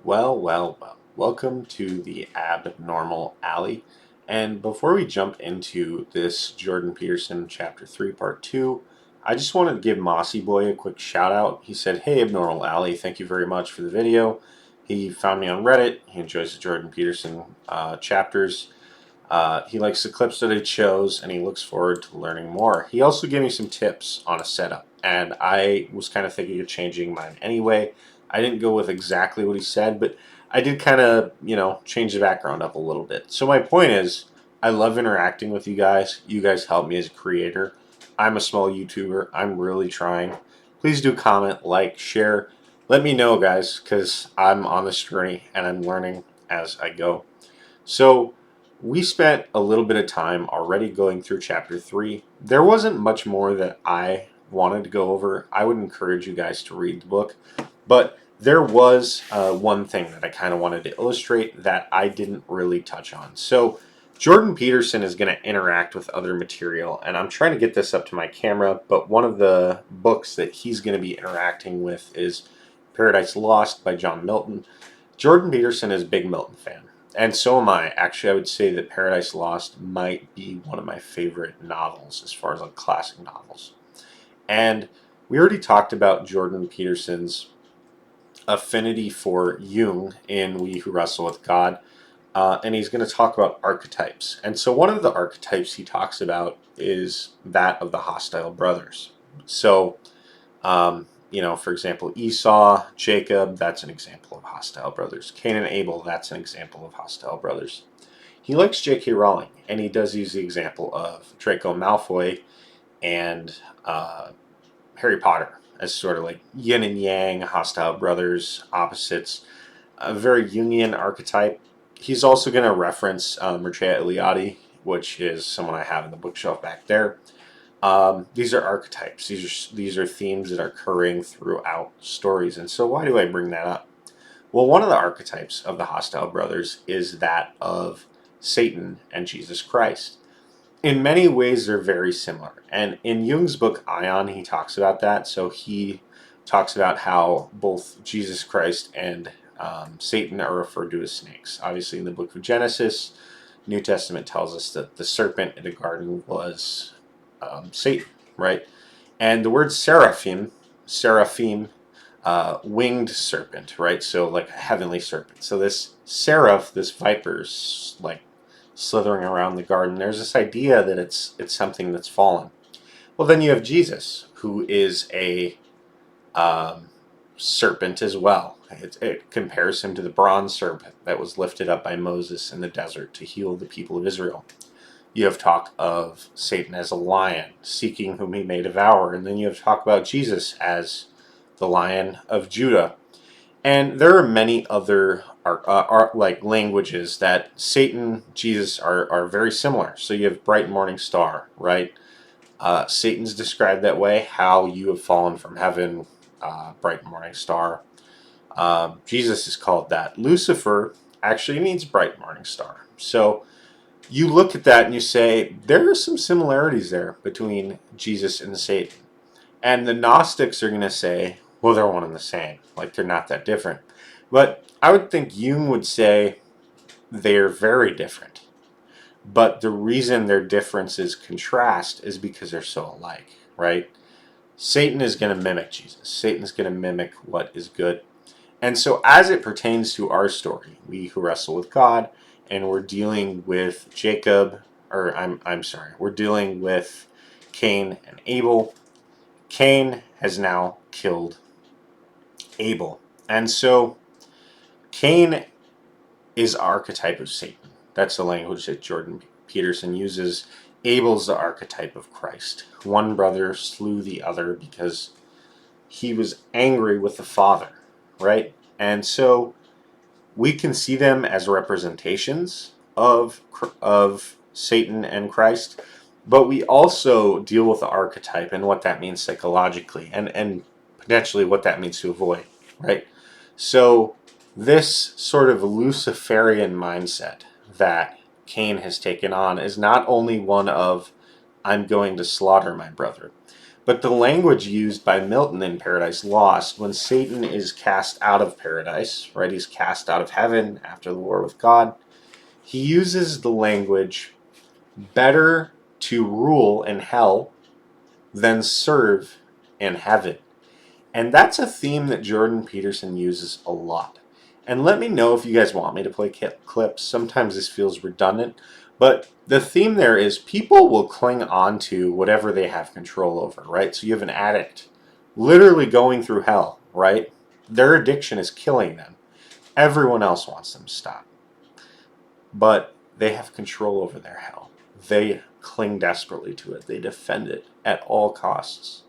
Well. Welcome to the Abnormal Alley. And before we jump into this Jordan Peterson Chapter 3 Part 2, I just wanted to give Mossy Boy a quick shout out. He said, "Hey, Abnormal Alley, thank you very much for the video." He found me on Reddit. He enjoys the Jordan Peterson chapters. He likes the clips that I chose, and he looks forward to learning more. He also gave me some tips on a setup, and I was kind of thinking of changing mine anyway. I didn't go with exactly what he said, but I did kind of, change the background up a little bit. So my point is, I love interacting with you guys. You guys help me as a creator. I'm a small YouTuber. I'm really trying. Please do comment, like, share. Let me know, guys, because I'm on this journey and I'm learning as I go. So we spent a little bit of time already going through chapter 3. There wasn't much more that I wanted to go over. I would encourage you guys to read the book. But there was one thing that I kind of wanted to illustrate that I didn't really touch on. So Jordan Peterson is going to interact with other material, and I'm trying to get this up to my camera, but one of the books that he's going to be interacting with is Paradise Lost by John Milton. Jordan Peterson is a big Milton fan. And so am I. Actually, I would say that Paradise Lost might be one of my favorite novels as far as like classic novels. And we already talked about Jordan Peterson's affinity for Jung in We Who Wrestle with God. And he's going to talk about archetypes. And so one of the archetypes he talks about is that of the hostile brothers. So, for example, Esau, Jacob, that's an example of hostile brothers. Cain and Abel, that's an example of hostile brothers. He likes J.K. Rowling, and he does use the example of Draco Malfoy and Harry Potter as sort of like yin and yang, hostile brothers, opposites, a very Jungian archetype. He's also going to reference Mircea Eliade, which is someone I have in the bookshelf back there. These are archetypes. These are themes that are occurring throughout stories. And so why do I bring that up? Well, one of the archetypes of the hostile brothers is that of Satan and Jesus Christ. In many ways, they're very similar. And in Jung's book, Ion, he talks about that. So he talks about how both Jesus Christ and Satan are referred to as snakes. Obviously, in the book of Genesis, New Testament tells us that the serpent in the garden was Satan, right? And the word seraphim, winged serpent, right? So like a heavenly serpent. So this seraph, this viper's like slithering around the garden. There's this idea that it's something that's fallen. Well, then you have Jesus, who is a serpent as well. It compares him to the bronze serpent that was lifted up by Moses in the desert to heal the people of Israel. You have talk of Satan as a lion, seeking whom he may devour. And then you have talk about Jesus as the Lion of Judah. And there are many other like languages that Satan, Jesus are very similar. So you have bright morning star, right? Satan's described that way, how you have fallen from heaven, bright morning star. Jesus is called that. Lucifer actually means bright morning star. So you look at that and you say, there are some similarities there between Jesus and Satan. And the Gnostics are going to say, well, they're one and the same. Like, they're not that different. But I would think Jung would say they're very different. But the reason their differences contrast is because they're so alike, right? Satan is going to mimic Jesus. Satan's going to mimic what is good. And so as it pertains to our story, we who wrestle with God, and we're dealing with we're dealing with Cain and Abel. Cain has now killed Abel. And so Cain is archetype of Satan. That's the language that Jordan Peterson uses. Abel's the archetype of Christ. One brother slew the other because he was angry with the father, right? And so we can see them as representations of Satan and Christ, but we also deal with the archetype and what that means psychologically and potentially what that means to avoid, right? So this sort of Luciferian mindset that Cain has taken on is not only one of, I'm going to slaughter my brother, But the language used by Milton in Paradise Lost, when Satan is cast out of paradise, right? He's cast out of heaven after the war with God. He uses the language, better to rule in hell than serve in heaven. And that's a theme that Jordan Peterson uses a lot. And let me know if you guys want me to play clips. Sometimes this feels redundant, but the theme there is people will cling on to whatever they have control over, right? So you have an addict literally going through hell, right? Their addiction is killing them. Everyone else wants them to stop. But they have control over their hell. They cling desperately to it. They defend it at all costs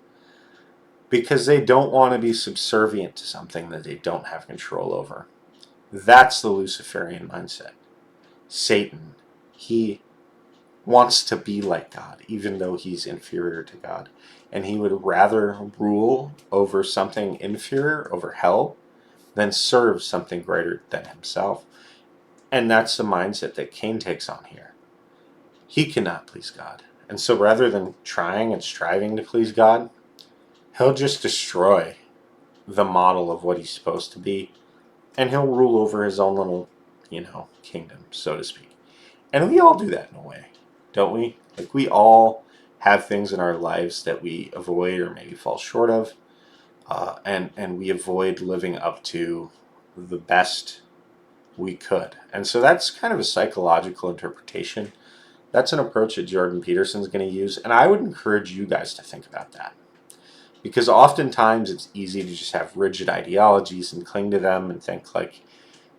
because they don't want to be subservient to something that they don't have control over. That's the Luciferian mindset. Satan, he wants to be like God, even though he's inferior to God. And he would rather rule over something inferior, over hell, than serve something greater than himself. And that's the mindset that Cain takes on here. He cannot please God. And so rather than trying and striving to please God, he'll just destroy the model of what he's supposed to be, and he'll rule over his own little, kingdom, so to speak. And we all do that in a way, don't we? Like, we all have things in our lives that we avoid or maybe fall short of, and we avoid living up to the best we could. And so that's kind of a psychological interpretation. That's an approach that Jordan Peterson's going to use, and I would encourage you guys to think about that. Because oftentimes it's easy to just have rigid ideologies and cling to them and think like,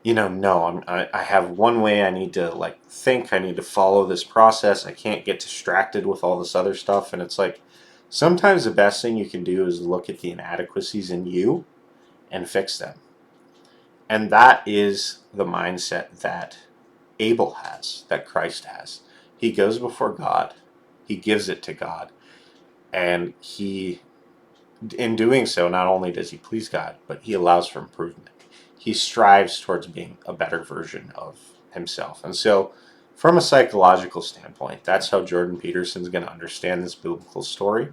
no, I have one way I need to think, I need to follow this process. I can't get distracted with all this other stuff. And it's like, sometimes the best thing you can do is look at the inadequacies in you and fix them. And that is the mindset that Abel has, that Christ has. He goes before God, he gives it to God, and in doing so, not only does he please God, but he allows for improvement. He strives towards being a better version of himself. And so, from a psychological standpoint, that's how Jordan Peterson's going to understand this biblical story.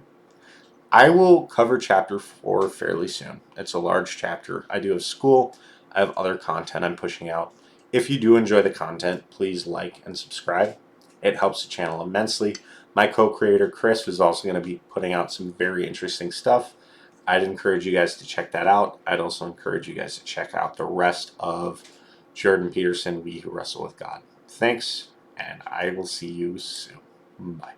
I will cover chapter 4 fairly soon. It's a large chapter. I do have school. I have other content I'm pushing out. If you do enjoy the content, please like and subscribe. It helps the channel immensely. My co-creator, Chris, is also going to be putting out some very interesting stuff. I'd encourage you guys to check that out. I'd also encourage you guys to check out the rest of Jordan Peterson, We Who Wrestle with God. Thanks, and I will see you soon. Bye.